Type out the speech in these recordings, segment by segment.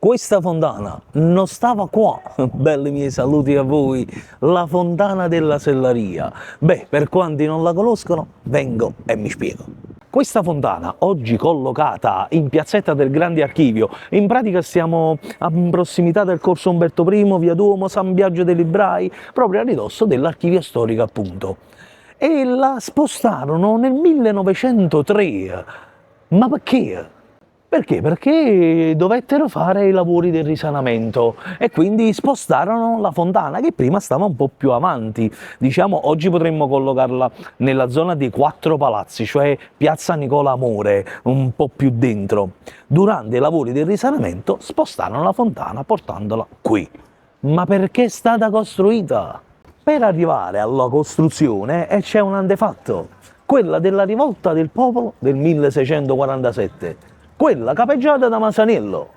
Questa fontana non stava qua, belli miei saluti a voi, la fontana della Sellaria. Beh, per quanti non la conoscono, vengo e mi spiego. Questa fontana, oggi collocata in piazzetta del Grande Archivio, in pratica siamo in prossimità del corso Umberto I, via Duomo, San Biagio dei Librai, proprio a ridosso dell'archivio storico appunto. E la spostarono nel 1903. Ma perché? Perché? Perché dovettero fare i lavori del risanamento e quindi spostarono la fontana che prima stava un po' più avanti. Diciamo, oggi potremmo collocarla nella zona dei Quattro Palazzi, cioè Piazza Nicola Amore, un po' più dentro. Durante i lavori del risanamento spostarono la fontana portandola qui. Ma perché è stata costruita? Per arrivare alla costruzione c'è un antefatto, quella della rivolta del popolo del 1647. Quella capeggiata da Masaniello.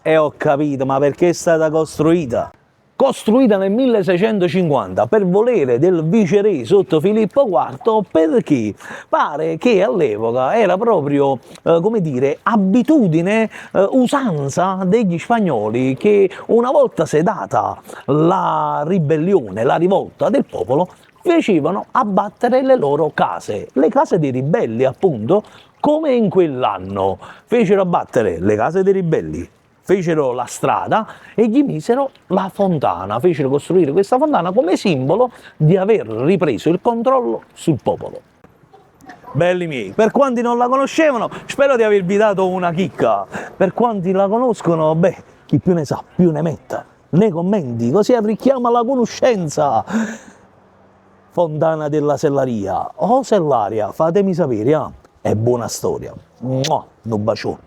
E ho capito, ma perché è stata costruita? Costruita nel 1650 per volere del viceré sotto Filippo IV, perché pare che all'epoca era proprio, come dire, abitudine, usanza degli spagnoli che una volta sedata la ribellione, la rivolta del popolo, facevano abbattere le loro case, le case dei ribelli appunto, come in quell'anno fecero abbattere le case dei ribelli, fecero la strada e gli misero la fontana, fecero costruire questa fontana come simbolo di aver ripreso il controllo sul popolo. Belli miei, per quanti non la conoscevano, spero di avervi dato una chicca. Per quanti la conoscono, beh, chi più ne sa, più ne metta nei commenti, così arricchiamo la conoscenza. Fontana della Sellaria o Sellaria, fatemi sapere, e buona storia. Un bacione.